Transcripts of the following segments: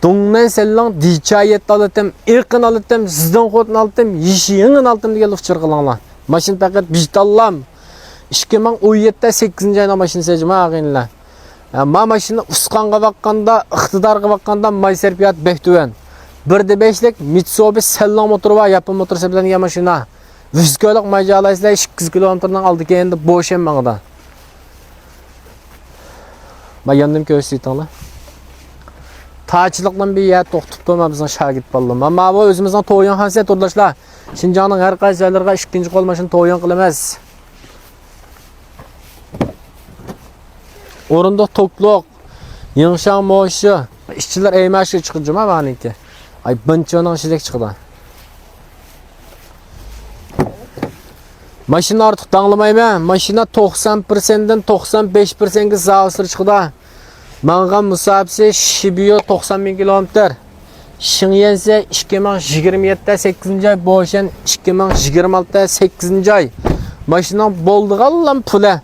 Dongmen sellang dichayet alıtım, irqin alıtım, sizden kodun alıtım, yişiğinin alıtım diye lüfçür kılanlar. Maşin paket bijitallam. 2017'de 8. ayına maşin secim ağinler. Ma maşini usqanға baqqanda, iqtidarga baqqanda may serpiyat behtüven. 1.5'lik Mitsubishi sellang motoru var, Yapon motoru sebiladigan maşina. 100 kilolik mayjalaysizlar 200 kilometrdan aldı kendi bo'sh ham mangda. Ma yandım ko'rsatinglar. Taçılıqdan bir yer to'xtab turma bizning shagird bollar. Ma bu o'zimizning to'yin xansiyat turdoshlar. Shinjongning har qaysi joylariga ikkinchi qo'l mashina to'yin qilamiz. O'rinda to'qloq, yingshang moshi, ishchilar aymashi chiqdi ma meniki. Ay bunchoning ishidek chiqdi. Maşina artık dağlamayman. Maşina 90%'den 95%'ga zavsır çıkdı. Mangan musabisi Shibuya 90.000 kilometr. Shingyense 2027'de 8. ay, Boşen 2026'da 8. ay. Maşina bolduğallan pula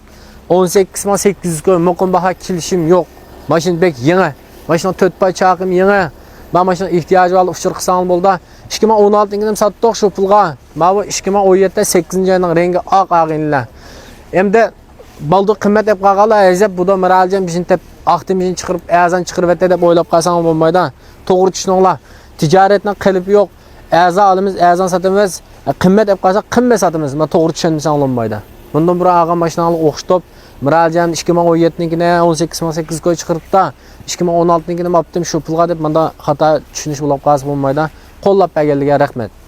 18.800 koy. Muqim baha kilişim yok. Maşina bek yeni. Maşina 4 pay çaqım yeni. Ben maşina ihtiyacı var uçur qısan boldu. 2016'da sattık şu pulga. Ma bu 2017'de 8. ayının rengi aq ağinler. Hem de baldı qimmat deb qaqala azab bu da miralcan bizim tep aqtimizin chiqirib azan chiqirib etdi deb o'ylab qalsang bo'lmaydi. To'g'ri tushuninglar. Tijoratning qilib yo'q. Azan alimiz, azan satamiz. Qimmat deb qalsa qimmat satamiz. Ma to'g'ri tushunmasang bo'lmaydi. Bundan bura ağa mashinani o'xshitib miralcan 2017'nikini 18.8 koy chiqirib da 2016'nikini maptim şu pulga deb menda xato tushunish bo'lib qalsa bo'lmaydi. Qo'llab berganligiga rahmat.